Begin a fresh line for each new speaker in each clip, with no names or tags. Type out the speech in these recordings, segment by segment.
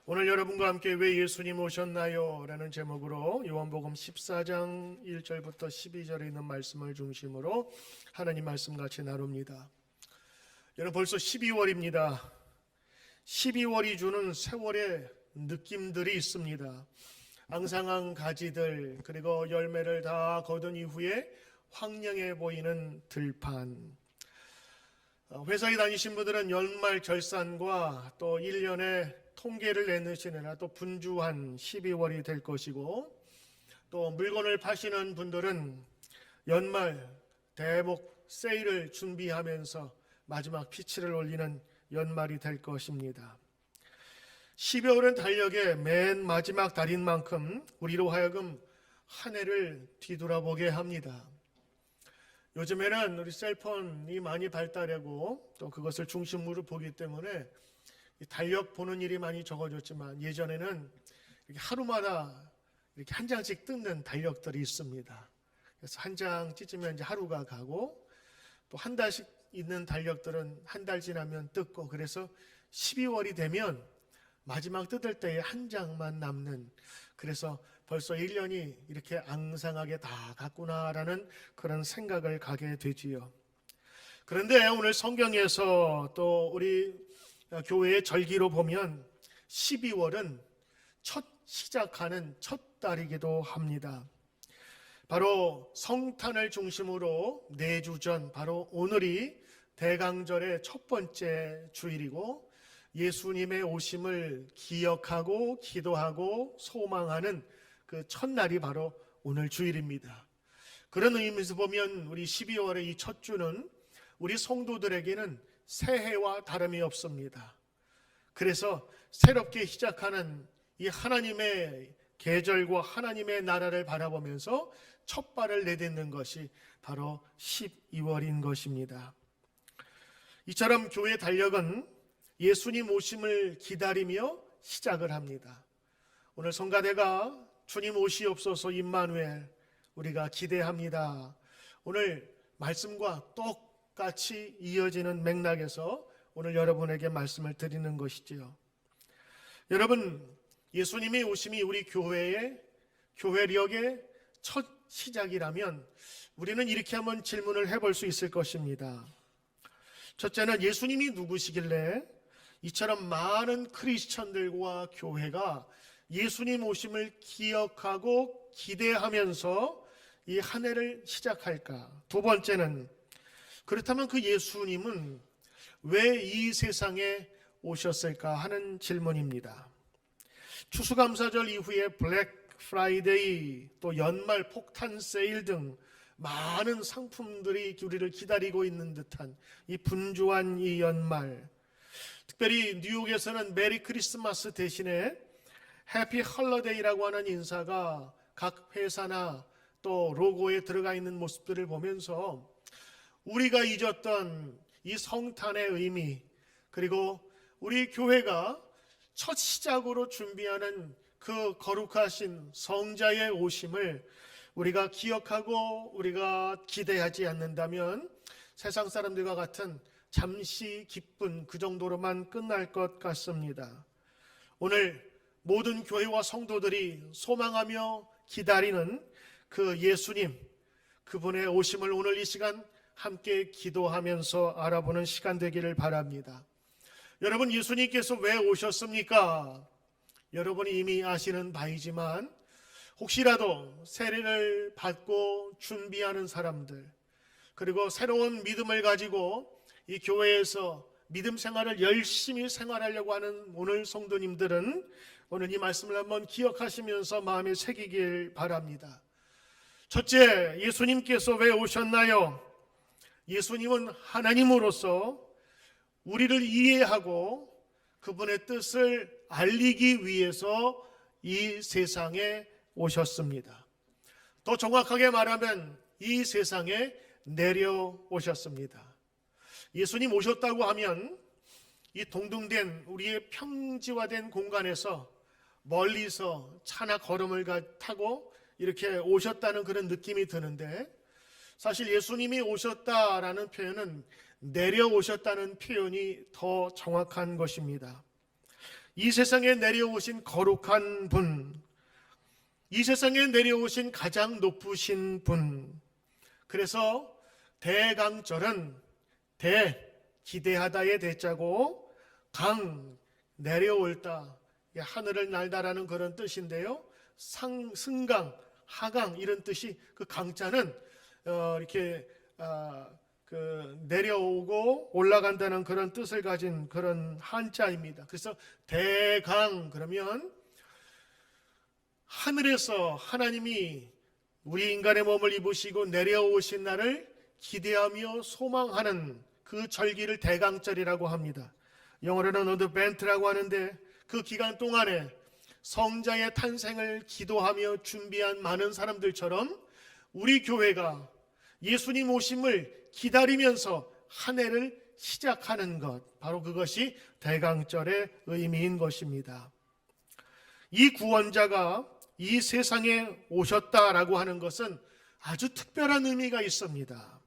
오늘 여러분과 함께 왜 예수님 오셨나요? 라는 제목으로 요한복음 14장 1절부터 12절에 있는 말씀을 중심으로 하나님 말씀 같이 나눕니다. 여러분, 벌써 12월입니다. 12월이 주는 세월의 느낌들이 있습니다. 앙상한 가지들, 그리고 열매를 다 거둔 이후에 황량해 보이는 들판. 회사에 다니신 분들은 연말 결산과 또 1년의 통계를 내놓으시느라 또 분주한 12월이 될 것이고, 또 물건을 파시는 분들은 연말 대목 세일을 준비하면서 마지막 피치를 올리는 연말이 될 것입니다. 12월은 달력의 맨 마지막 달인 만큼 우리로 하여금 한 해를 뒤돌아보게 합니다. 요즘에는 우리 셀폰이 많이 발달하고 또 그것을 중심으로 보기 때문에 달력 보는 일이 많이 적어졌지만, 예전에는 이렇게 하루마다 이렇게 한 장씩 뜯는 달력들이 있습니다. 그래서 한 장 찢으면 이제 하루가 가고, 또 한 달씩 있는 달력들은 한 달 지나면 뜯고, 그래서 12월이 되면 마지막 뜯을 때에 한 장만 남는, 그래서 벌써 1년이 이렇게 앙상하게 다 갔구나라는 그런 생각을 가게 되지요. 그런데 오늘 성경에서 또 우리 교회의 절기로 보면 12월은 첫 시작하는 첫 달이기도 합니다. 바로 성탄을 중심으로 4주 전, 바로 오늘이 대강절의 첫 번째 주일이고, 예수님의 오심을 기억하고 기도하고 소망하는 그 첫날이 바로 오늘 주일입니다. 그런 의미에서 보면 우리 12월의 이 첫 주는 우리 성도들에게는 새해와 다름이 없습니다. 그래서 새롭게 시작하는 이 하나님의 계절과 하나님의 나라를 바라보면서 첫 발을 내딛는 것이 바로 12월인 것입니다. 이처럼 교회 달력은 예수님 오심을 기다리며 시작을 합니다. 오늘 성가대가 주님 오시옵소서 임마누엘, 우리가 기대합니다. 오늘 말씀과 똑같이 이어지는 맥락에서 오늘 여러분에게 말씀을 드리는 것이지요. 여러분, 예수님의 오심이 우리 교회의 교회력의 첫 시작이라면 우리는 이렇게 한번 질문을 해볼 수 있을 것입니다. 첫째는 예수님이 누구시길래 이처럼 많은 크리스천들과 교회가 예수님 오심을 기억하고 기대하면서 이 한 해를 시작할까? 두 번째는, 그렇다면 그 예수님은 왜 이 세상에 오셨을까 하는 질문입니다. 추수감사절 이후에 블랙 프라이데이, 또 연말 폭탄 세일 등 많은 상품들이 우리를 기다리고 있는 듯한 이 분주한 이 연말, 특별히 뉴욕에서는 메리 크리스마스 대신에 해피 헐러데이라고 하는 인사가 각 회사나 또 로고에 들어가 있는 모습들을 보면서 우리가 잊었던 이 성탄의 의미, 그리고 우리 교회가 첫 시작으로 준비하는 그 거룩하신 성자의 오심을 우리가 기억하고 우리가 기대하지 않는다면 세상 사람들과 같은 잠시 기쁜 그 정도로만 끝날 것 같습니다. 오늘 모든 교회와 성도들이 소망하며 기다리는 그 예수님, 그분의 오심을 오늘 이 시간 함께 기도하면서 알아보는 시간 되기를 바랍니다. 여러분, 예수님께서 왜 오셨습니까? 여러분이 이미 아시는 바이지만 혹시라도 세례를 받고 준비하는 사람들, 그리고 새로운 믿음을 가지고 이 교회에서 믿음 생활을 열심히 생활하려고 하는 오늘 성도님들은 오늘 이 말씀을 한번 기억하시면서 마음에 새기길 바랍니다. 첫째, 예수님께서 왜 오셨나요? 예수님은 하나님으로서 우리를 이해하고 그분의 뜻을 알리기 위해서 이 세상에 오셨습니다. 더 정확하게 말하면 이 세상에 내려오셨습니다. 예수님 오셨다고 하면 이 동등된 우리의 평지화된 공간에서 멀리서 차나 걸음을 타고 이렇게 오셨다는 그런 느낌이 드는데, 사실 예수님이 오셨다라는 표현은 내려오셨다는 표현이 더 정확한 것입니다. 이 세상에 내려오신 거룩한 분, 이 세상에 내려오신 가장 높으신 분. 그래서 대강절은 기대하다의 대자고 강, 내려올다, 하늘을 날다라는 그런 뜻인데요. 승강, 하강 이런 뜻이, 그 강자는 이렇게 내려오고 올라간다는 그런 뜻을 가진 그런 한자입니다. 그래서 대강 그러면 하늘에서 하나님이 우리 인간의 몸을 입으시고 내려오신 날을 기대하며 소망하는 그 절기를 대강절이라고 합니다. 영어로는 어드벤트라고 하는데, 그 기간 동안에 성자의 탄생을 기도하며 준비한 많은 사람들처럼 우리 교회가 예수님 오심을 기다리면서 한 해를 시작하는 것, 바로 그것이 대강절의 의미인 것입니다. 이 구원자가 이 세상에 오셨다라고 하는 것은 아주 특별한 의미가 있습니다.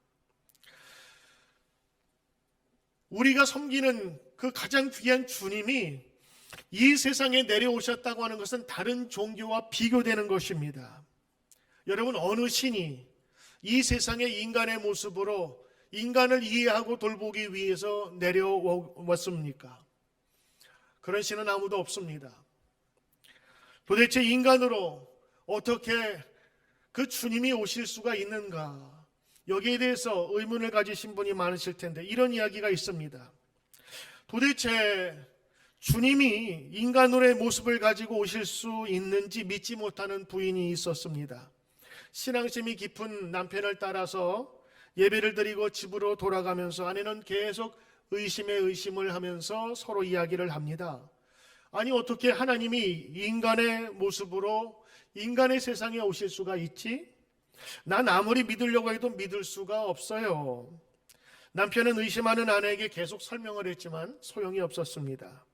우리가 섬기는 그 가장 귀한 주님이 이 세상에 내려오셨다고 하는 것은 다른 종교와 비교되는 것입니다. 여러분, 어느 신이 이 세상에 인간의 모습으로 인간을 이해하고 돌보기 위해서 내려왔습니까? 그런 신은 아무도 없습니다. 도대체 인간으로 어떻게 그 주님이 오실 수가 있는가? 여기에 대해서 의문을 가지신 분이 많으실 텐데, 이런 이야기가 있습니다. 도대체 주님이 인간으로의 모습을 가지고 오실 수 있는지 믿지 못하는 부인이 있었습니다. 신앙심이 깊은 남편을 따라서 예배를 드리고 집으로 돌아가면서 아내는 계속 의심에 의심을 하면서 서로 이야기를 합니다. 아니, 어떻게 하나님이 인간의 모습으로 인간의 세상에 오실 수가 있지? 난 아무리 믿으려고 해도 믿을 수가 없어요. 남편은 의심하는 아내에게 계속 설명을 했지만 소용이 없었습니다.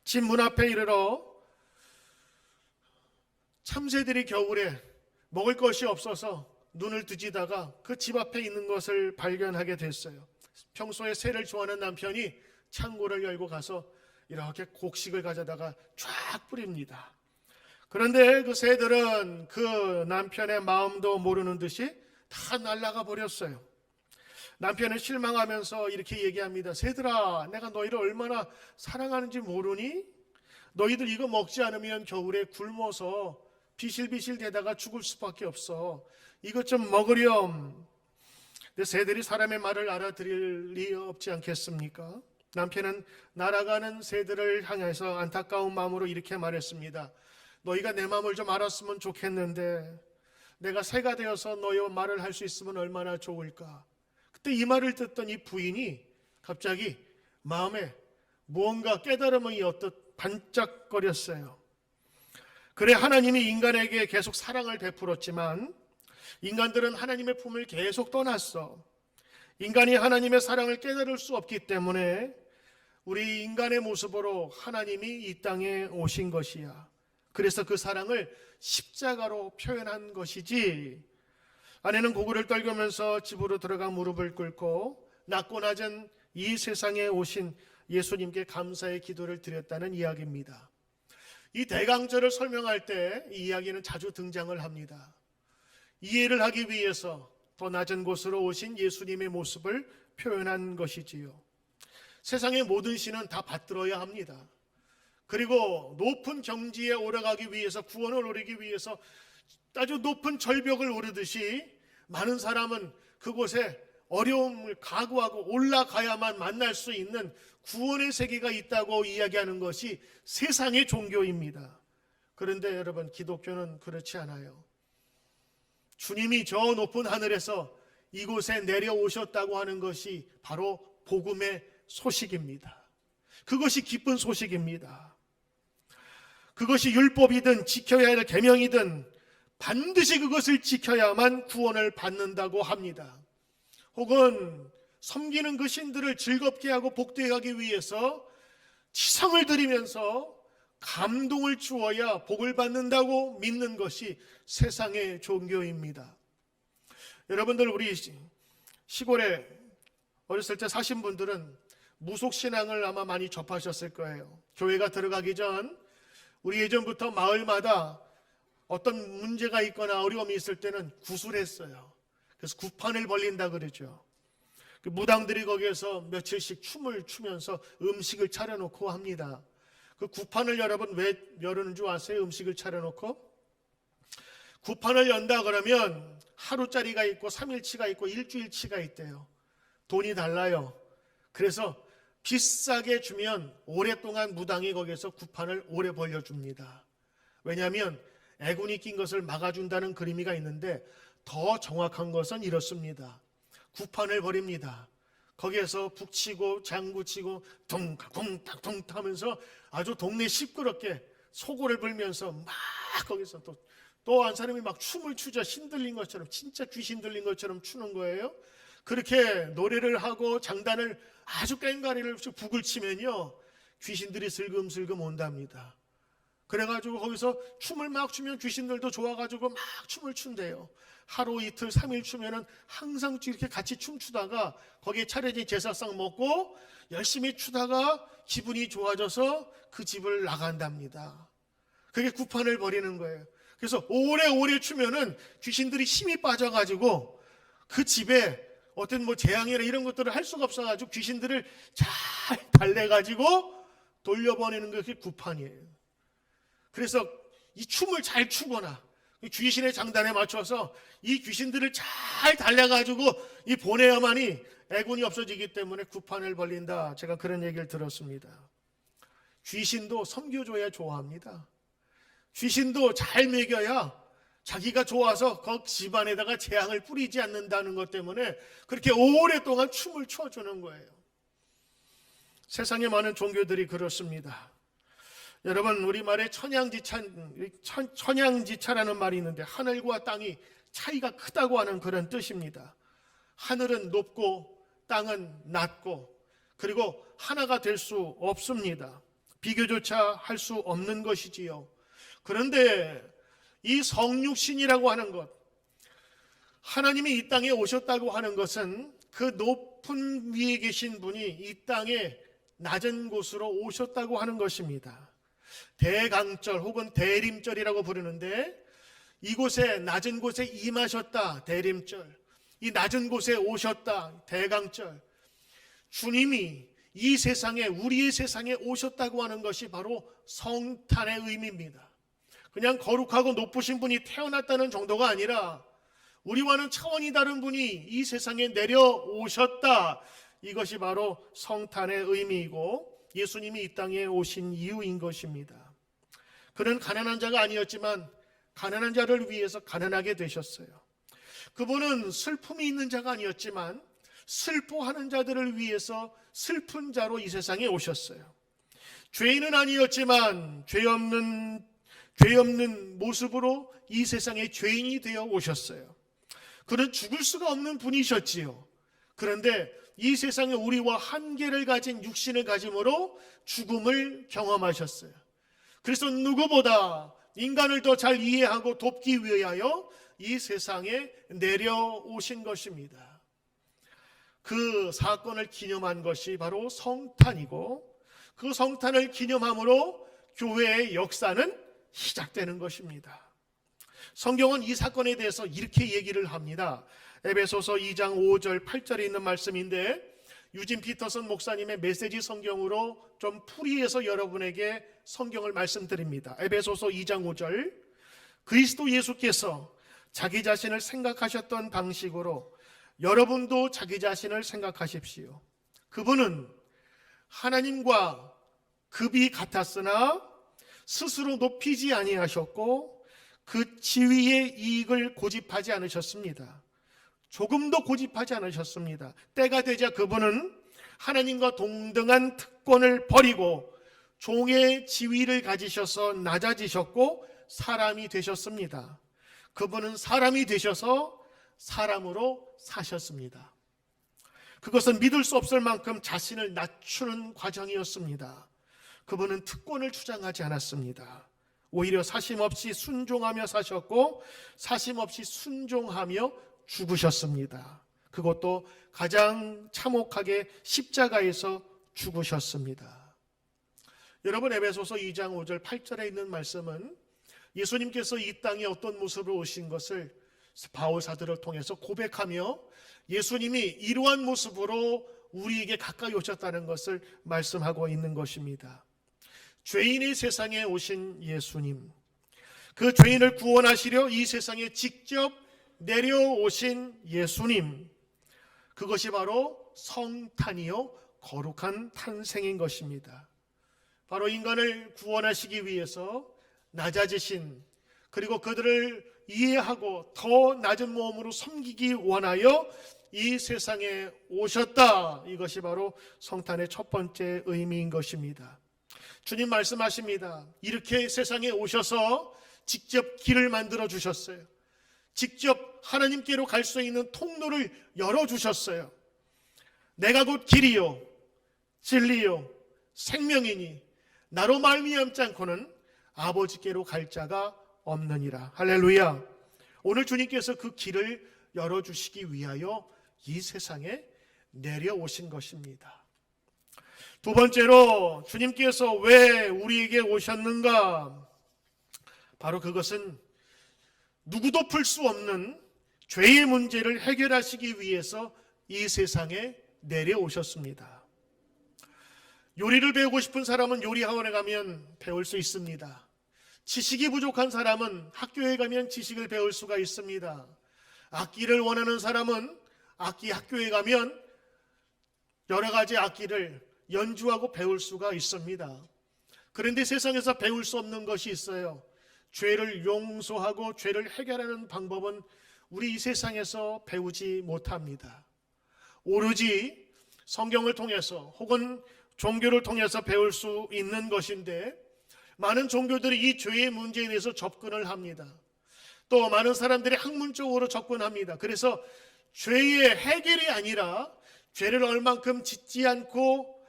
집 문 앞에 이르러 참새들이 겨울에 먹을 것이 없어서 눈을 뒤지다가 그 집 앞에 있는 것을 발견하게 됐어요. 평소에 새를 좋아하는 남편이 창고를 열고 가서 이렇게 곡식을 가져다가 쫙 뿌립니다. 그런데 그 새들은 그 남편의 마음도 모르는 듯이 다 날아가 버렸어요. 남편은 실망하면서 이렇게 얘기합니다. 새들아, 내가 너희를 얼마나 사랑하는지 모르니? 너희들 이거 먹지 않으면 겨울에 굶어서 비실비실 대다가 죽을 수밖에 없어. 이것 좀 먹으렴. 근데 새들이 사람의 말을 알아들을 리 없지 않겠습니까? 남편은 날아가는 새들을 향해서 안타까운 마음으로 이렇게 말했습니다. 너희가 내 마음을 좀 알았으면 좋겠는데 내가 새가 되어서 너희와 말을 할 수 있으면 얼마나 좋을까. 그때 이 말을 듣던 이 부인이 갑자기 마음에 무언가 깨달음이 어떻 반짝거렸어요. 그래, 하나님이 인간에게 계속 사랑을 베풀었지만 인간들은 하나님의 품을 계속 떠났어. 인간이 하나님의 사랑을 깨달을 수 없기 때문에 우리 인간의 모습으로 하나님이 이 땅에 오신 것이야. 그래서 그 사랑을 십자가로 표현한 것이지. 아내는 고개를 떨구면서 집으로 들어가 무릎을 꿇고 낮고 낮은 이 세상에 오신 예수님께 감사의 기도를 드렸다는 이야기입니다. 이 대강절을 설명할 때 이 이야기는 자주 등장을 합니다. 이해를 하기 위해서 더 낮은 곳으로 오신 예수님의 모습을 표현한 것이지요. 세상의 모든 신은 다 받들어야 합니다. 그리고 높은 경지에 올라가기 위해서, 구원을 오르기 위해서 아주 높은 절벽을 오르듯이 많은 사람은 그곳에 어려움을 각오하고 올라가야만 만날 수 있는 구원의 세계가 있다고 이야기하는 것이 세상의 종교입니다. 그런데 여러분, 기독교는 그렇지 않아요. 주님이 저 높은 하늘에서 이곳에 내려오셨다고 하는 것이 바로 복음의 소식입니다. 그것이 기쁜 소식입니다. 그것이 율법이든 지켜야 할 계명이든 반드시 그것을 지켜야만 구원을 받는다고 합니다. 혹은 섬기는 그 신들을 즐겁게 하고 복되게 하기 위해서 지성을 들이면서 감동을 주어야 복을 받는다고 믿는 것이 세상의 종교입니다. 여러분들, 우리 시골에 어렸을 때 사신 분들은 무속신앙을 아마 많이 접하셨을 거예요. 교회가 들어가기 전 우리 예전부터 마을마다 어떤 문제가 있거나 어려움이 있을 때는 구술했어요. 그래서 구판을 벌린다 그러죠. 그 무당들이 거기에서 며칠씩 춤을 추면서 음식을 차려놓고 합니다. 그 구판을 여러분 왜 여는 줄 아세요? 음식을 차려놓고 구판을 연다 그러면 하루짜리가 있고 3일치가 있고 일주일치가 있대요. 돈이 달라요. 그래서 비싸게 주면 오랫동안 무당이 거기서 구판을 오래 벌려줍니다. 왜냐하면 애군이 낀 것을 막아준다는 그림이가 있는데 더 정확한 것은 이렇습니다. 구판을 벌입니다. 거기에서 북치고 장구치고 둥탁 하면서 아주 동네 시끄럽게 소고를 불면서 막 거기서 또 한 사람이 막 춤을 추죠. 신들린 것처럼, 진짜 귀신 들린 것처럼 추는 거예요. 그렇게 노래를 하고 장단을 아주 꽹과리를 북을 치면요 귀신들이 슬금슬금 온답니다. 그래가지고 거기서 춤을 막 추면 귀신들도 좋아가지고 막 춤을 춘대요. 하루 이틀 3일 추면은 항상 이렇게 같이 춤추다가 거기에 차려진 제사상 먹고 열심히 추다가 기분이 좋아져서 그 집을 나간답니다. 그게 구판을 벌이는 거예요. 그래서 오래오래 추면은 귀신들이 힘이 빠져가지고 그 집에 어떤 재앙이나 이런 것들을 할 수가 없어가지고 귀신들을 잘 달래가지고 돌려보내는 것이 구판이에요. 그래서 이 춤을 잘 추거나 귀신의 장단에 맞춰서 이 귀신들을 잘 달래가지고 이 보내야만이 애군이 없어지기 때문에 구판을 벌린다. 제가 그런 얘기를 들었습니다. 귀신도 섬겨줘야 좋아합니다. 귀신도 잘 먹여야 자기가 좋아서 그 집안에다가 재앙을 뿌리지 않는다는 것 때문에 그렇게 오랫동안 춤을 춰주는 거예요. 세상에 많은 종교들이 그렇습니다. 여러분 우리말에 천양지차라는 말이 있는데 하늘과 땅이 차이가 크다고 하는 그런 뜻입니다. 하늘은 높고 땅은 낮고 그리고 하나가 될 수 없습니다. 비교조차 할 수 없는 것이지요. 그런데 이 성육신이라고 하는 것, 하나님이 이 땅에 오셨다고 하는 것은 그 높은 위에 계신 분이 이 땅에 낮은 곳으로 오셨다고 하는 것입니다. 대강절 혹은 대림절이라고 부르는데 이곳에 낮은 곳에 임하셨다. 대림절. 이 낮은 곳에 오셨다. 대강절. 주님이 이 세상에 우리의 세상에 오셨다고 하는 것이 바로 성탄의 의미입니다. 그냥 거룩하고 높으신 분이 태어났다는 정도가 아니라 우리와는 차원이 다른 분이 이 세상에 내려오셨다. 이것이 바로 성탄의 의미이고 예수님이 이 땅에 오신 이유인 것입니다. 그는 가난한 자가 아니었지만 가난한 자를 위해서 가난하게 되셨어요. 그분은 슬픔이 있는 자가 아니었지만 슬퍼하는 자들을 위해서 슬픈 자로 이 세상에 오셨어요. 죄인은 아니었지만 죄 없는 모습으로 이 세상에 죄인이 되어 오셨어요. 그는 죽을 수가 없는 분이셨지요. 그런데 이 세상에 우리와 한계를 가진 육신을 가짐으로 죽음을 경험하셨어요. 그래서 누구보다 인간을 더 잘 이해하고 돕기 위하여 이 세상에 내려오신 것입니다. 그 사건을 기념한 것이 바로 성탄이고 그 성탄을 기념함으로 교회의 역사는 시작되는 것입니다. 성경은 이 사건에 대해서 이렇게 얘기를 합니다. 에베소서 2장 5절 8절에 있는 말씀인데 유진 피터슨 목사님의 메시지 성경으로 좀 풀이해서 여러분에게 성경을 말씀드립니다. 에베소서 2장 5절 그리스도 예수께서 자기 자신을 생각하셨던 방식으로 여러분도 자기 자신을 생각하십시오. 그분은 하나님과 급이 같았으나 스스로 높이지 아니하셨고 그 지위의 이익을 고집하지 않으셨습니다. 조금도 고집하지 않으셨습니다. 때가 되자 그분은 하나님과 동등한 특권을 버리고 종의 지위를 가지셔서 낮아지셨고 사람이 되셨습니다. 그분은 사람이 되셔서 사람으로 사셨습니다. 그것은 믿을 수 없을 만큼 자신을 낮추는 과정이었습니다. 그분은 특권을 주장하지 않았습니다. 오히려 사심없이 순종하며 사셨고 사심없이 순종하며 죽으셨습니다. 그것도 가장 참혹하게 십자가에서 죽으셨습니다. 여러분, 에베소서 2장 5절 8절에 있는 말씀은 예수님께서 이 땅에 어떤 모습으로 오신 것을 바울 사도를 통해서 고백하며 예수님이 이러한 모습으로 우리에게 가까이 오셨다는 것을 말씀하고 있는 것입니다. 죄인의 세상에 오신 예수님, 그 죄인을 구원하시려 이 세상에 직접 내려오신 예수님, 그것이 바로 성탄이요 거룩한 탄생인 것입니다. 바로 인간을 구원하시기 위해서 낮아지신, 그리고 그들을 이해하고 더 낮은 몸으로 섬기기 원하여 이 세상에 오셨다. 이것이 바로 성탄의 첫 번째 의미인 것입니다. 주님 말씀하십니다. 이렇게 세상에 오셔서 직접 길을 만들어 주셨어요. 직접 하나님께로 갈 수 있는 통로를 열어주셨어요. 내가 곧 길이요 진리요 생명이니 나로 말미암지 않고는 아버지께로 갈 자가 없느니라. 할렐루야. 오늘 주님께서 그 길을 열어주시기 위하여 이 세상에 내려오신 것입니다. 두 번째로 주님께서 왜 우리에게 오셨는가? 바로 그것은 누구도 풀 수 없는 죄의 문제를 해결하시기 위해서 이 세상에 내려오셨습니다. 요리를 배우고 싶은 사람은 요리학원에 가면 배울 수 있습니다. 지식이 부족한 사람은 학교에 가면 지식을 배울 수가 있습니다. 악기를 원하는 사람은 악기 학교에 가면 여러 가지 악기를 연주하고 배울 수가 있습니다. 그런데 세상에서 배울 수 없는 것이 있어요. 죄를 용서하고 죄를 해결하는 방법은 우리 이 세상에서 배우지 못합니다. 오로지 성경을 통해서 혹은 종교를 통해서 배울 수 있는 것인데, 많은 종교들이 이 죄의 문제에 대해서 접근을 합니다. 또 많은 사람들이 학문적으로 접근합니다. 그래서 죄의 해결이 아니라 죄를 얼만큼 짓지 않고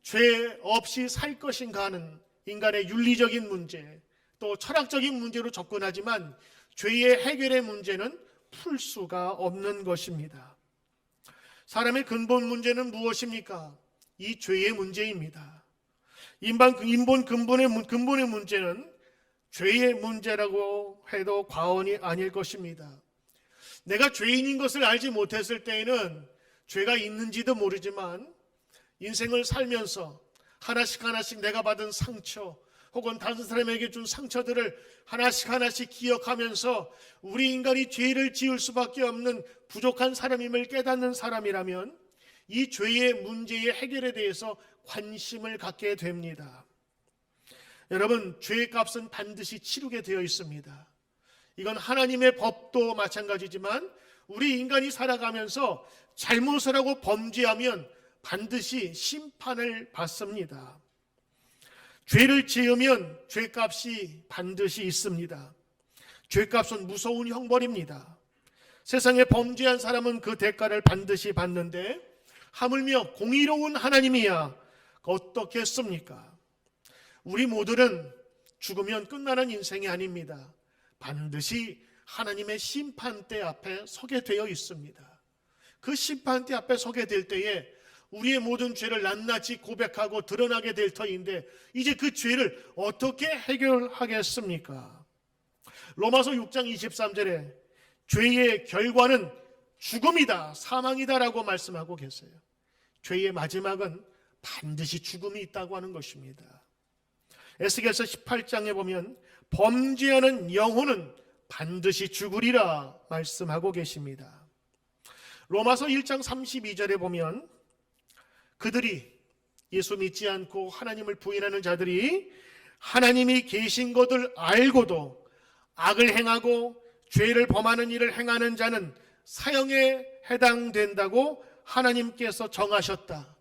죄 없이 살 것인가 하는 인간의 윤리적인 문제, 또 철학적인 문제로 접근하지만 죄의 해결의 문제는 풀 수가 없는 것입니다. 사람의 근본 문제는 무엇입니까? 이 죄의 문제입니다. 인본 근본의 문제는 죄의 문제라고 해도 과언이 아닐 것입니다. 내가 죄인인 것을 알지 못했을 때에는 죄가 있는지도 모르지만 인생을 살면서 하나씩 내가 받은 상처 혹은 다른 사람에게 준 상처들을 하나씩 기억하면서 우리 인간이 죄를 지을 수밖에 없는 부족한 사람임을 깨닫는 사람이라면 이 죄의 문제의 해결에 대해서 관심을 갖게 됩니다. 여러분, 죄의 값은 반드시 치르게 되어 있습니다. 이건 하나님의 법도 마찬가지지만 우리 인간이 살아가면서 잘못을 하고 범죄하면 반드시 심판을 받습니다. 죄를 지으면 죄값이 반드시 있습니다. 죄값은 무서운 형벌입니다. 세상에 범죄한 사람은 그 대가를 반드시 받는데 하물며 공의로운 하나님이야 어떻겠습니까? 우리 모두는 죽으면 끝나는 인생이 아닙니다. 반드시 하나님의 심판대 앞에 서게 되어 있습니다. 그 심판대 앞에 서게 될 때에 우리의 모든 죄를 낱낱이 고백하고 드러나게 될 터인데 이제 그 죄를 어떻게 해결하겠습니까? 로마서 6장 23절에 죄의 결과는 죽음이다, 사망이다라고 말씀하고 계세요. 죄의 마지막은 반드시 죽음이 있다고 하는 것입니다. 에스겔서 18장에 보면 범죄하는 영혼은 반드시 죽으리라 말씀하고 계십니다. 로마서 1장 32절에 보면 그들이 예수 믿지 않고 하나님을 부인하는 자들이 하나님이 계신 것을 알고도 악을 행하고 죄를 범하는 일을 행하는 자는 사형에 해당된다고 하나님께서 정하셨다.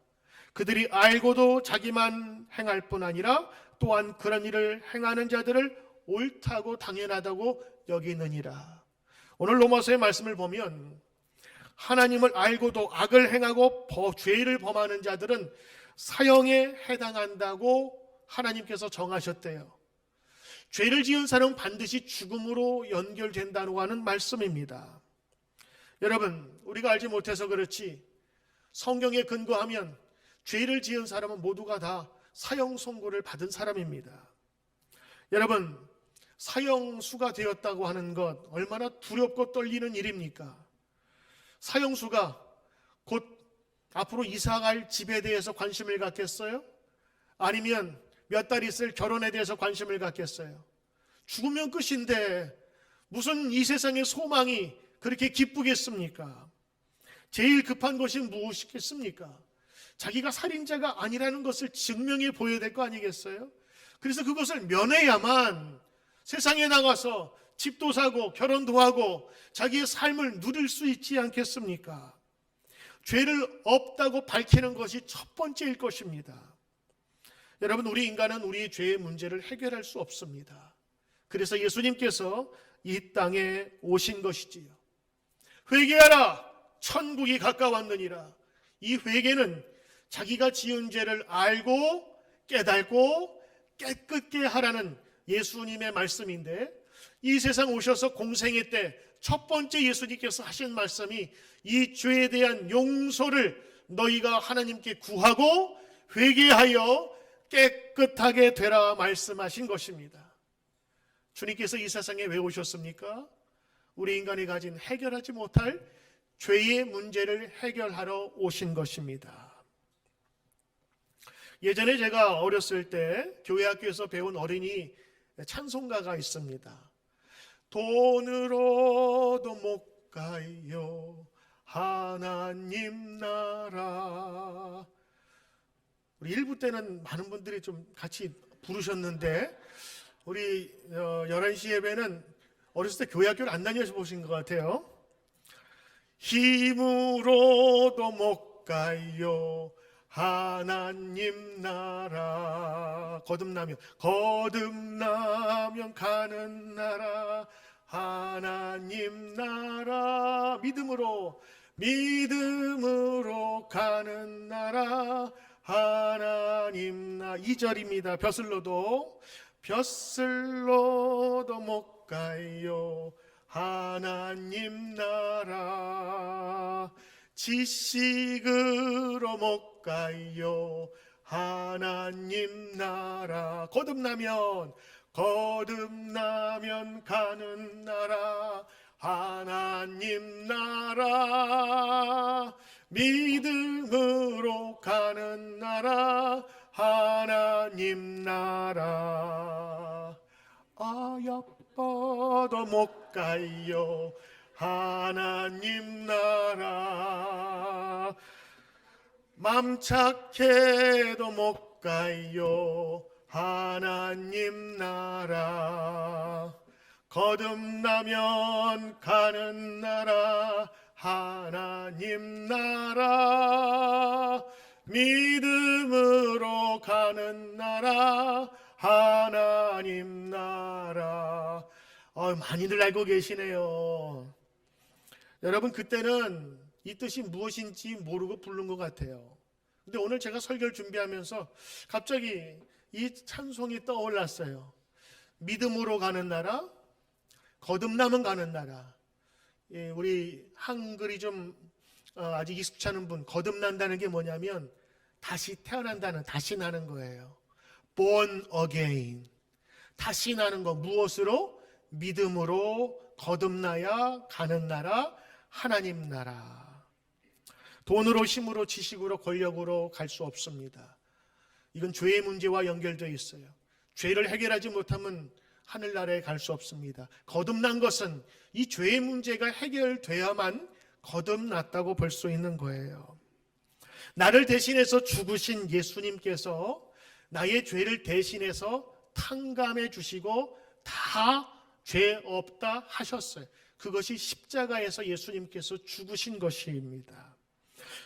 그들이 알고도 자기만 행할 뿐 아니라 또한 그런 일을 행하는 자들을 옳다고 당연하다고 여기느니라. 오늘 로마서의 말씀을 보면 하나님을 알고도 악을 행하고 죄를 범하는 자들은 사형에 해당한다고 하나님께서 정하셨대요. 죄를 지은 사람은 반드시 죽음으로 연결된다고 하는 말씀입니다. 여러분, 우리가 알지 못해서 그렇지 성경에 근거하면 죄를 지은 사람은 모두가 다 사형 선고를 받은 사람입니다. 여러분, 사형수가 되었다고 하는 것 얼마나 두렵고 떨리는 일입니까? 사형수가 곧 앞으로 이사갈 집에 대해서 관심을 갖겠어요? 아니면 몇 달 있을 결혼에 대해서 관심을 갖겠어요? 죽으면 끝인데 무슨 이 세상의 소망이 그렇게 기쁘겠습니까? 제일 급한 것이 무엇이겠습니까? 자기가 살인자가 아니라는 것을 증명해 보여야 될 거 아니겠어요? 그래서 그것을 면해야만 세상에 나가서 집도 사고 결혼도 하고 자기의 삶을 누릴 수 있지 않겠습니까? 죄를 없다고 밝히는 것이 첫 번째일 것입니다. 여러분, 우리 인간은 우리의 죄의 문제를 해결할 수 없습니다. 그래서 예수님께서 이 땅에 오신 것이지요. 회개하라, 천국이 가까웠느니라. 이 회개는 자기가 지은 죄를 알고 깨닫고 깨끗게 하라는 예수님의 말씀인데, 이 세상 오셔서 공생애 때 첫 번째 예수님께서 하신 말씀이 이 죄에 대한 용서를 너희가 하나님께 구하고 회개하여 깨끗하게 되라 말씀하신 것입니다. 주님께서 이 세상에 왜 오셨습니까? 우리 인간이 가진 해결하지 못할 죄의 문제를 해결하러 오신 것입니다. 예전에 제가 어렸을 때 교회 학교에서 배운 어린이 찬송가가 있습니다. 돈으로도 못 가요 하나님 나라. 우리 1부 때는 많은 분들이 좀 같이 부르셨는데 우리 11시 예배는 어렸을 때 교회 학교를 안 다녀서 보신 것 같아요. 힘으로도 못 가요 하나님 나라. 거듭나면 가는 나라 하나님 나라. 믿음으로 가는 나라 하나님 나라. 2절입니다. 벼슬로도 못 가요 하나님 나라. 지식으로 못 가요 하나님 나라. 거듭나면 가는 나라 하나님 나라. 믿음으로 가는 나라 하나님 나라. 아야빠도 못 가요 하나님 나라. 맘 착해도 못 가요 하나님 나라. 거듭나면 가는 나라 하나님 나라. 믿음으로 가는 나라 하나님 나라. 많이들 알고 계시네요. 여러분, 그때는 이 뜻이 무엇인지 모르고 부른 것 같아요. 근데 오늘 제가 설교를 준비하면서 갑자기 이 찬송이 떠올랐어요. 믿음으로 가는 나라, 거듭나면 가는 나라. 우리 한글이 좀 아직 익숙치 않은 분, 거듭난다는 게 뭐냐면 다시 태어난다는, 다시 나는 거예요. Born again. 다시 나는 거. 무엇으로? 믿음으로 거듭나야 가는 나라, 하나님 나라. 돈으로, 힘으로, 지식으로, 권력으로 갈 수 없습니다. 이건 죄의 문제와 연결되어 있어요. 죄를 해결하지 못하면 하늘나라에 갈 수 없습니다. 거듭난 것은 이 죄의 문제가 해결되어야만 거듭났다고 볼 수 있는 거예요. 나를 대신해서 죽으신 예수님께서 나의 죄를 대신해서 탕감해 주시고 다 죄 없다 하셨어요. 그것이 십자가에서 예수님께서 죽으신 것입니다.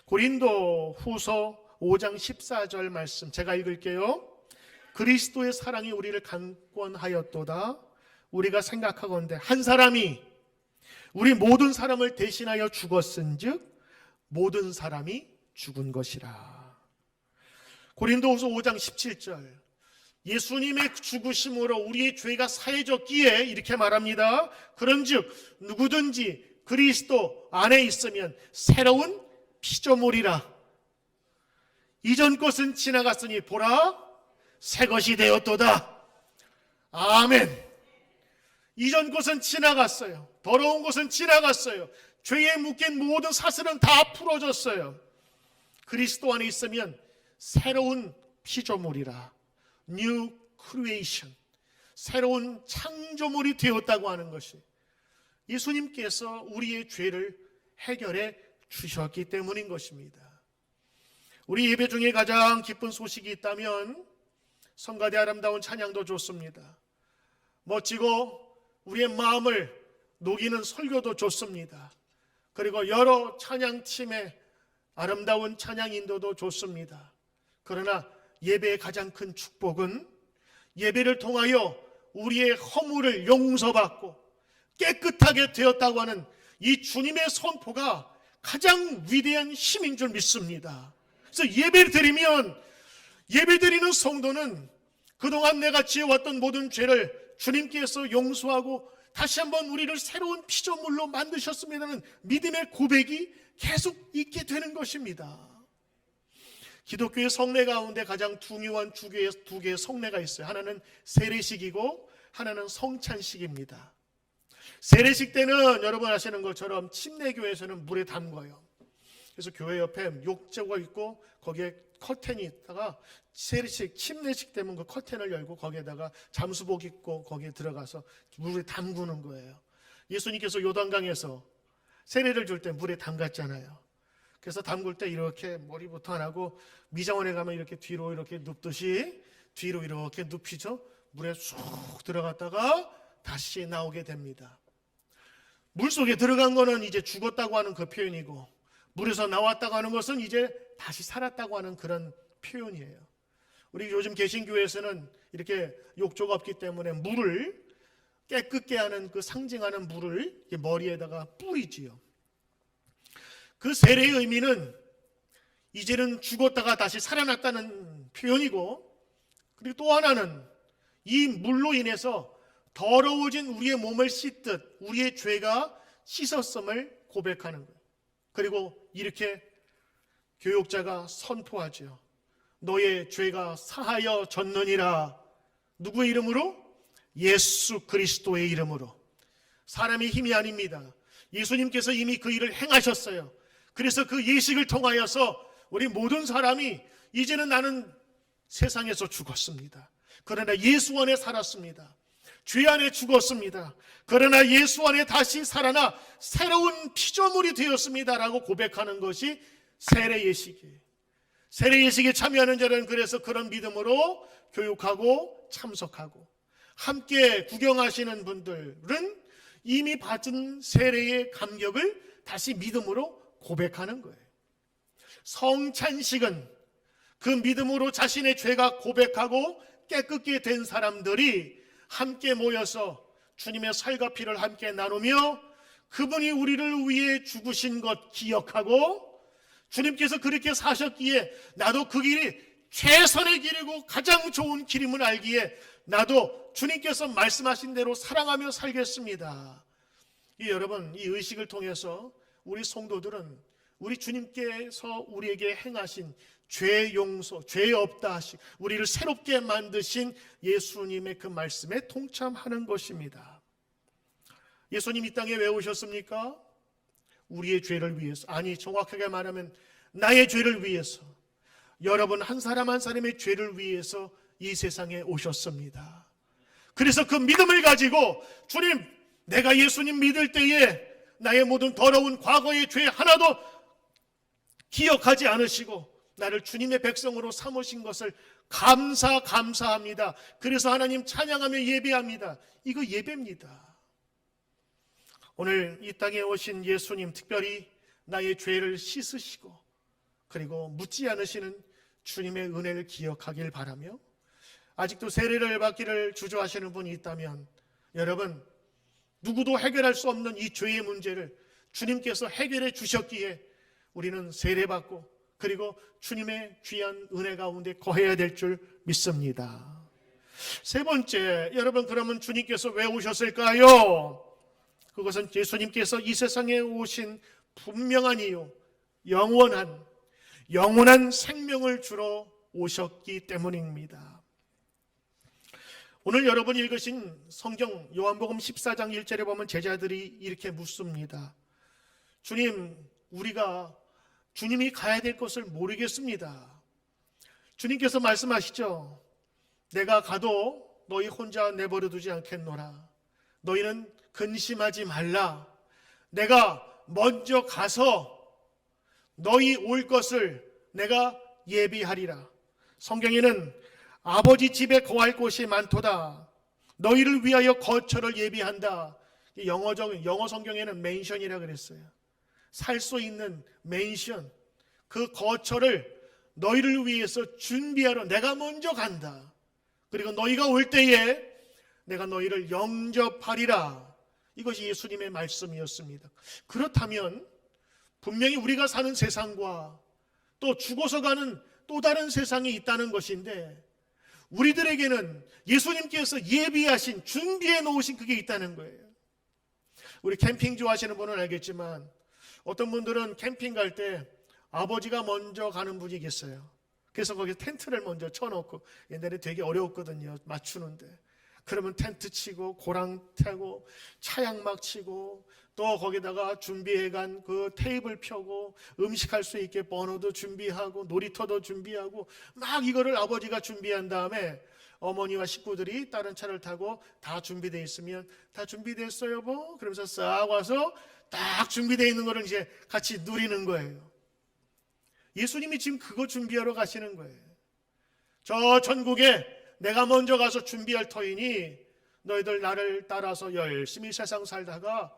고린도 후서 5장 14절 말씀 제가 읽을게요. 그리스도의 사랑이 우리를 강권하였도다. 우리가 생각하건대 한 사람이 우리 모든 사람을 대신하여 죽었은즉 모든 사람이 죽은 것이라. 고린도후서 5장 17절 예수님의 죽으심으로 우리의 죄가 사해졌기에 이렇게 말합니다. 그런즉 누구든지 그리스도 안에 있으면 새로운 피조물이라. 이전 것은 지나갔으니 보라 새 것이 되었도다. 아멘. 이전 것은 지나갔어요. 더러운 것은 지나갔어요. 죄에 묶인 모든 사슬은 다 풀어졌어요. 그리스도 안에 있으면 새로운 피조물이라, New Creation, 새로운 창조물이 되었다고 하는 것이 예수님께서 우리의 죄를 해결해 주셨기 때문인 것입니다. 우리 예배 중에 가장 기쁜 소식이 있다면 성가대 아름다운 찬양도 좋습니다. 멋지고 우리의 마음을 녹이는 설교도 좋습니다. 그리고 여러 찬양팀의 아름다운 찬양 인도도 좋습니다. 그러나 예배의 가장 큰 축복은 예배를 통하여 우리의 허물을 용서받고 깨끗하게 되었다고 하는 이 주님의 선포가 가장 위대한 힘인 줄 믿습니다. 그래서 예배를 드리면, 예배 드리는 성도는 그동안 내가 지어왔던 모든 죄를 주님께서 용서하고 다시 한번 우리를 새로운 피조물로 만드셨습니다는 믿음의 고백이 계속 있게 되는 것입니다. 기독교의 성례 가운데 가장 중요한 두 개의 성례가 있어요. 하나는 세례식이고 하나는 성찬식입니다. 세례식 때는 여러분 아시는 것처럼 침례교회에서는 물에 담궈요. 그래서 교회 옆에 욕조가 있고 거기에 커튼이 있다가 세례식, 침례식 때면 그 커튼을 열고 거기에다가 잠수복 입고 거기에 들어가서 물에 담그는 거예요. 예수님께서 요단강에서 세례를 줄 때 물에 담갔잖아요. 그래서 담글 때 이렇게 머리부터 안 하고 미장원에 가면 이렇게 뒤로 이렇게 눕듯이 뒤로 이렇게 눕히죠. 물에 쑥 들어갔다가 다시 나오게 됩니다. 물속에 들어간 거는 이제 죽었다고 하는 그 표현이고, 물에서 나왔다고 하는 것은 이제 다시 살았다고 하는 그런 표현이에요. 우리 요즘 개신교회에서는 이렇게 욕조가 없기 때문에 물을 깨끗게 하는 그 상징하는 물을 머리에다가 뿌리지요. 그 세례의 의미는 이제는 죽었다가 다시 살아났다는 표현이고, 그리고 또 하나는 이 물로 인해서 더러워진 우리의 몸을 씻듯 우리의 죄가 씻었음을 고백하는 거예요. 그리고 이렇게 교육자가 선포하죠. 너의 죄가 사하여졌느니라. 누구의 이름으로? 예수 그리스도의 이름으로. 사람의 힘이 아닙니다. 예수님께서 이미 그 일을 행하셨어요. 그래서 그 예식을 통하여서 우리 모든 사람이 이제는 나는 세상에서 죽었습니다. 그러나 예수 안에 살았습니다. 죄 안에 죽었습니다. 그러나 예수 안에 다시 살아나 새로운 피조물이 되었습니다라고 고백하는 것이 세례 예식이에요. 세례 예식에 참여하는 자는 그래서 그런 믿음으로 교육하고 참석하고, 함께 구경하시는 분들은 이미 받은 세례의 감격을 다시 믿음으로 고백하는 거예요. 성찬식은 그 믿음으로 자신의 죄가 고백하고 깨끗게 된 사람들이 함께 모여서 주님의 살과 피를 함께 나누며 그분이 우리를 위해 죽으신 것 기억하고, 주님께서 그렇게 사셨기에 나도 그 길이 최선의 길이고 가장 좋은 길임을 알기에 나도 주님께서 말씀하신 대로 사랑하며 살겠습니다. 여러분, 이 의식을 통해서 우리 성도들은 우리 주님께서 우리에게 행하신 죄 용서, 죄 없다 하시, 우리를 새롭게 만드신 예수님의 그 말씀에 동참하는 것입니다. 예수님 이 땅에 왜 오셨습니까? 우리의 죄를 위해서, 아니 정확하게 말하면 나의 죄를 위해서, 여러분 한 사람 한 사람의 죄를 위해서 이 세상에 오셨습니다. 그래서 그 믿음을 가지고 주님, 내가 예수님 믿을 때에 나의 모든 더러운 과거의 죄 하나도 기억하지 않으시고 나를 주님의 백성으로 삼으신 것을 감사합니다. 그래서 하나님 찬양하며 예배합니다. 이거 예배입니다. 오늘 이 땅에 오신 예수님, 특별히 나의 죄를 씻으시고 그리고 묻지 않으시는 주님의 은혜를 기억하길 바라며, 아직도 세례를 받기를 주저하시는 분이 있다면 여러분, 누구도 해결할 수 없는 이 죄의 문제를 주님께서 해결해 주셨기에 우리는 세례받고 그리고 주님의 귀한 은혜 가운데 거해야 될 줄 믿습니다. 세 번째, 여러분 그러면 주님께서 왜 오셨을까요? 그것은 예수님께서 이 세상에 오신 분명한 이유, 영원한 생명을 주러 오셨기 때문입니다. 오늘 여러분이 읽으신 성경 요한복음 14장 1절에 보면 제자들이 이렇게 묻습니다. 주님, 우리가 주님이 가야 될 것을 모르겠습니다. 주님께서 말씀하시죠. 내가 가도 너희 혼자 내버려 두지 않겠노라. 너희는 근심하지 말라. 내가 먼저 가서 너희 올 것을 내가 예비하리라. 성경에는 아버지 집에 거할 곳이 많도다. 너희를 위하여 거처를 예비한다. 영어 성경에는 맨션이라 그랬어요. 살 수 있는 맨션, 그 거처를 너희를 위해서 준비하러 내가 먼저 간다. 그리고 너희가 올 때에 내가 너희를 영접하리라. 이것이 예수님의 말씀이었습니다. 그렇다면 분명히 우리가 사는 세상과 또 죽어서 가는 또 다른 세상이 있다는 것인데, 우리들에게는 예수님께서 예비하신, 준비해 놓으신 그게 있다는 거예요. 우리 캠핑 좋아하시는 분은 알겠지만 어떤 분들은 캠핑 갈 때 아버지가 먼저 가는 분이 계세요. 그래서 거기 텐트를 먼저 쳐놓고, 옛날에 되게 어려웠거든요, 맞추는데. 그러면 텐트 치고 고랑 태고 차양막 치고 또 거기다가 준비해간 그 테이블 펴고 음식할 수 있게 버너도 준비하고 놀이터도 준비하고 막 이거를 아버지가 준비한 다음에 어머니와 식구들이 다른 차를 타고 다 준비되어 있으면 다 준비됐어요 여보? 그러면서 싹 와서 딱 준비되어 있는 거를 이제 같이 누리는 거예요. 예수님이 지금 그거 준비하러 가시는 거예요. 저 천국에 내가 먼저 가서 준비할 터이니 너희들 나를 따라서 열심히 세상 살다가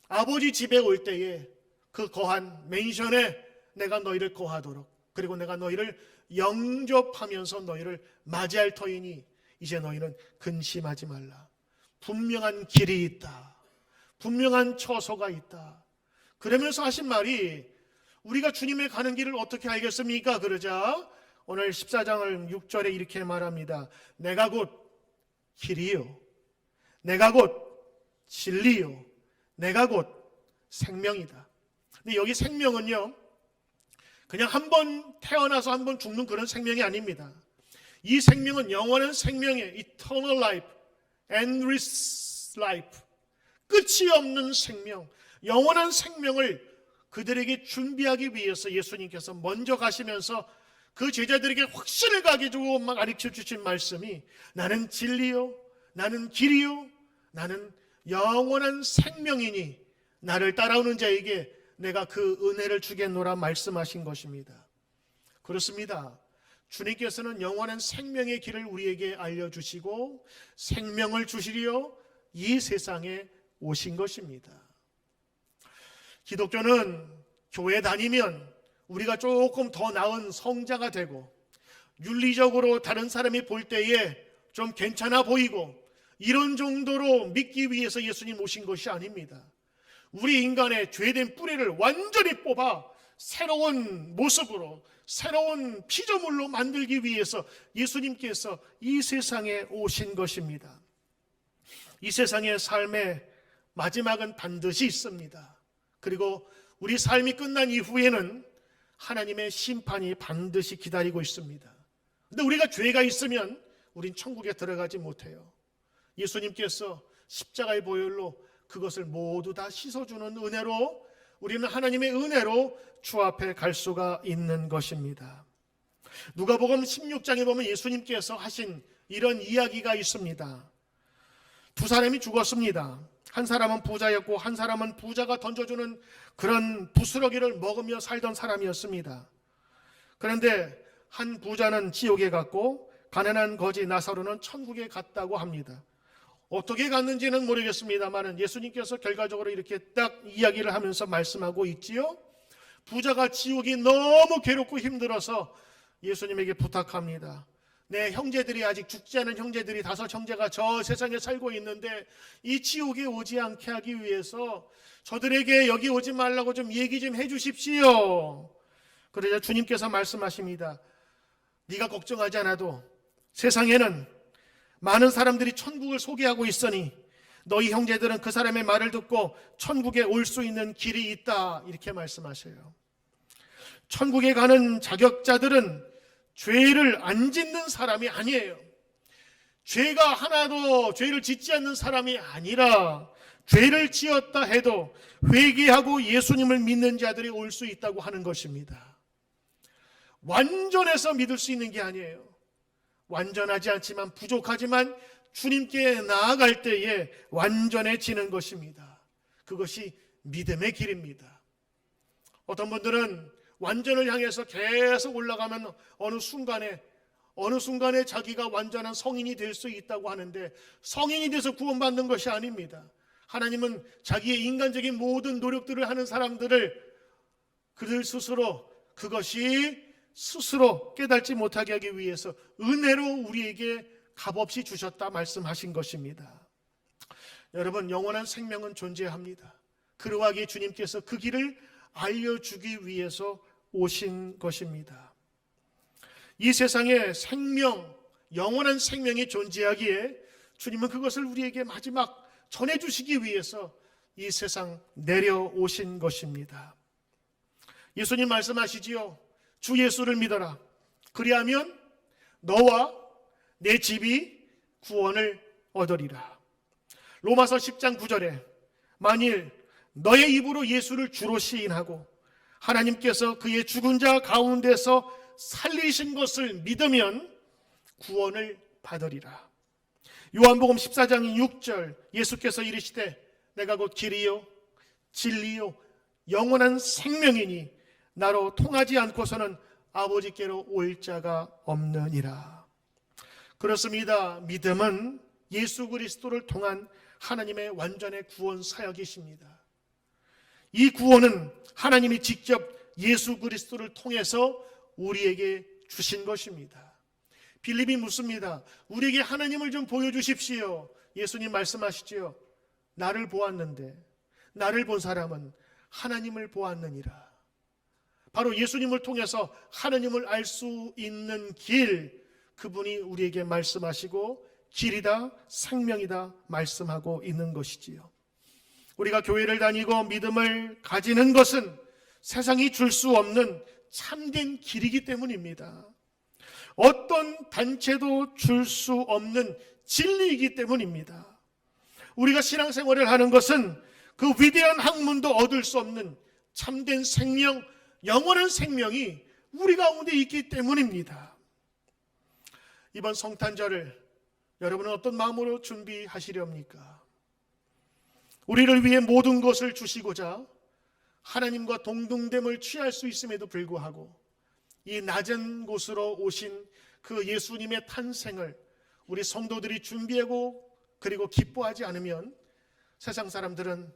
아버지 집에 올 때에 그 거한 맨션에 내가 너희를 거하도록, 그리고 내가 너희를 영접하면서 너희를 맞이할 터이니 이제 너희는 근심하지 말라. 분명한 길이 있다. 분명한 처소가 있다. 그러면서 하신 말이, 우리가 주님의 가는 길을 어떻게 알겠습니까? 그러자 오늘 14장을 6절에 이렇게 말합니다. 내가 곧 길이요, 내가 곧 진리요, 내가 곧 생명이다. 근데 여기 생명은요, 그냥 한 번 태어나서 한 번 죽는 그런 생명이 아닙니다. 이 생명은 영원한 생명의 eternal life, endless life, 끝이 없는 생명, 영원한 생명을 그들에게 준비하기 위해서 예수님께서 먼저 가시면서 그 제자들에게 확신을 가게 주고 막 가르쳐 주신 말씀이, 나는 진리요, 나는 길이요, 나는 영원한 생명이니 나를 따라오는 자에게 내가 그 은혜를 주겠노라 말씀하신 것입니다. 그렇습니다. 주님께서는 영원한 생명의 길을 우리에게 알려주시고 생명을 주시려 이 세상에 오신 것입니다. 기독교는 교회 다니면 우리가 조금 더 나은 성자가 되고 윤리적으로 다른 사람이 볼 때에 좀 괜찮아 보이고 이런 정도로 믿기 위해서 예수님 오신 것이 아닙니다. 우리 인간의 죄된 뿌리를 완전히 뽑아 새로운 모습으로, 새로운 피조물로 만들기 위해서 예수님께서 이 세상에 오신 것입니다. 이 세상의 삶의 마지막은 반드시 있습니다. 그리고 우리 삶이 끝난 이후에는 하나님의 심판이 반드시 기다리고 있습니다. 근데 우리가 죄가 있으면 우린 천국에 들어가지 못해요. 예수님께서 십자가의 보혈로 그것을 모두 다 씻어주는 은혜로 우리는 하나님의 은혜로 주 앞에 갈 수가 있는 것입니다. 누가복음 16장에 보면 예수님께서 하신 이런 이야기가 있습니다. 두 사람이 죽었습니다. 한 사람은 부자였고 한 사람은 부자가 던져주는 그런 부스러기를 먹으며 살던 사람이었습니다. 그런데 한 부자는 지옥에 갔고 가난한 거지 나사로는 천국에 갔다고 합니다. 어떻게 갔는지는 모르겠습니다만 예수님께서 결과적으로 이렇게 딱 이야기를 하면서 말씀하고 있지요. 부자가 지옥이 너무 괴롭고 힘들어서 예수님에게 부탁합니다. 내 형제들이, 아직 죽지 않은 형제들이 5 형제가 저 세상에 살고 있는데 이 지옥에 오지 않게 하기 위해서 저들에게 여기 오지 말라고 좀 얘기 좀 해주십시오. 그러자 주님께서 말씀하십니다. 네가 걱정하지 않아도 세상에는 많은 사람들이 천국을 소개하고 있으니 너희 형제들은 그 사람의 말을 듣고 천국에 올 수 있는 길이 있다. 이렇게 말씀하셔요. 천국에 가는 자격자들은 죄를 안 짓는 사람이 아니에요. 죄가 하나도 죄를 짓지 않는 사람이 아니라 죄를 지었다 해도 회개하고 예수님을 믿는 자들이 올 수 있다고 하는 것입니다. 완전해서 믿을 수 있는 게 아니에요. 완전하지 않지만 부족하지만 주님께 나아갈 때에 완전해지는 것입니다. 그것이 믿음의 길입니다. 어떤 분들은 완전을 향해서 계속 올라가면 어느 순간에 자기가 완전한 성인이 될 수 있다고 하는데, 성인이 돼서 구원받는 것이 아닙니다. 하나님은 자기의 인간적인 모든 노력들을 하는 사람들을 그들 스스로 그것이 스스로 깨닫지 못하게 하기 위해서 은혜로 우리에게 값없이 주셨다 말씀하신 것입니다. 여러분, 영원한 생명은 존재합니다. 그러하기에 주님께서 그 길을 알려주기 위해서 오신 것입니다. 이 세상에 생명, 영원한 생명이 존재하기에 주님은 그것을 우리에게 마지막 전해주시기 위해서 이 세상 내려오신 것입니다. 예수님 말씀하시지요. 주 예수를 믿어라. 그리하면 너와 내 집이 구원을 얻으리라. 로마서 10장 9절에 만일 너의 입으로 예수를 주로 시인하고 하나님께서 그의 죽은 자 가운데서 살리신 것을 믿으면 구원을 받으리라. 요한복음 14장 6절 예수께서 이르시되 내가 곧 길이요 진리요 영원한 생명이니 나로 통하지 않고서는 아버지께로 올 자가 없느니라. 그렇습니다. 믿음은 예수 그리스도를 통한 하나님의 완전의 구원 사역이십니다. 이 구원은 하나님이 직접 예수 그리스도를 통해서 우리에게 주신 것입니다. 빌립이 묻습니다. 우리에게 하나님을 좀 보여주십시오. 예수님 말씀하시지요. 나를 보았는데 나를 본 사람은 하나님을 보았느니라. 바로 예수님을 통해서 하나님을 알 수 있는 길, 그분이 우리에게 말씀하시고 길이다 생명이다 말씀하고 있는 것이지요. 우리가 교회를 다니고 믿음을 가지는 것은 세상이 줄 수 없는 참된 길이기 때문입니다. 어떤 단체도 줄 수 없는 진리이기 때문입니다. 우리가 신앙생활을 하는 것은 그 위대한 학문도 얻을 수 없는 참된 생명, 영원한 생명이 우리 가운데 있기 때문입니다. 이번 성탄절을 여러분은 어떤 마음으로 준비하시렵니까? 우리를 위해 모든 것을 주시고자 하나님과 동등됨을 취할 수 있음에도 불구하고 이 낮은 곳으로 오신 그 예수님의 탄생을 우리 성도들이 준비하고 그리고 기뻐하지 않으면 세상 사람들은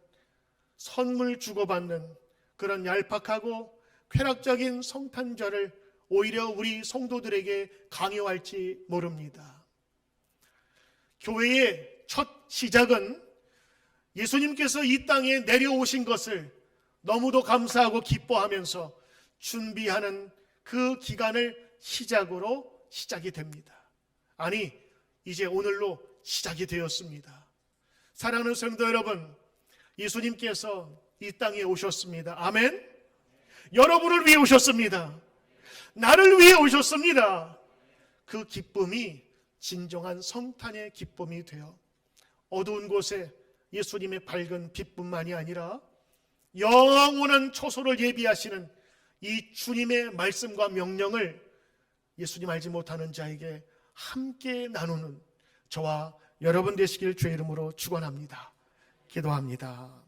선물 주고받는 그런 얄팍하고 쾌락적인 성탄절을 오히려 우리 성도들에게 강요할지 모릅니다. 교회의 첫 시작은 예수님께서 이 땅에 내려오신 것을 너무도 감사하고 기뻐하면서 준비하는 그 기간을 시작이 됩니다. 아니, 이제 오늘로 시작이 되었습니다. 사랑하는 성도 여러분, 예수님께서 이 땅에 오셨습니다. 아멘. 여러분을 위해 오셨습니다. 나를 위해 오셨습니다. 그 기쁨이 진정한 성탄의 기쁨이 되어 어두운 곳에 예수님의 밝은 빛뿐만이 아니라 영원한 초소를 예비하시는 이 주님의 말씀과 명령을 예수님 알지 못하는 자에게 함께 나누는 저와 여러분 되시길 주의 이름으로 축원합니다. 기도합니다.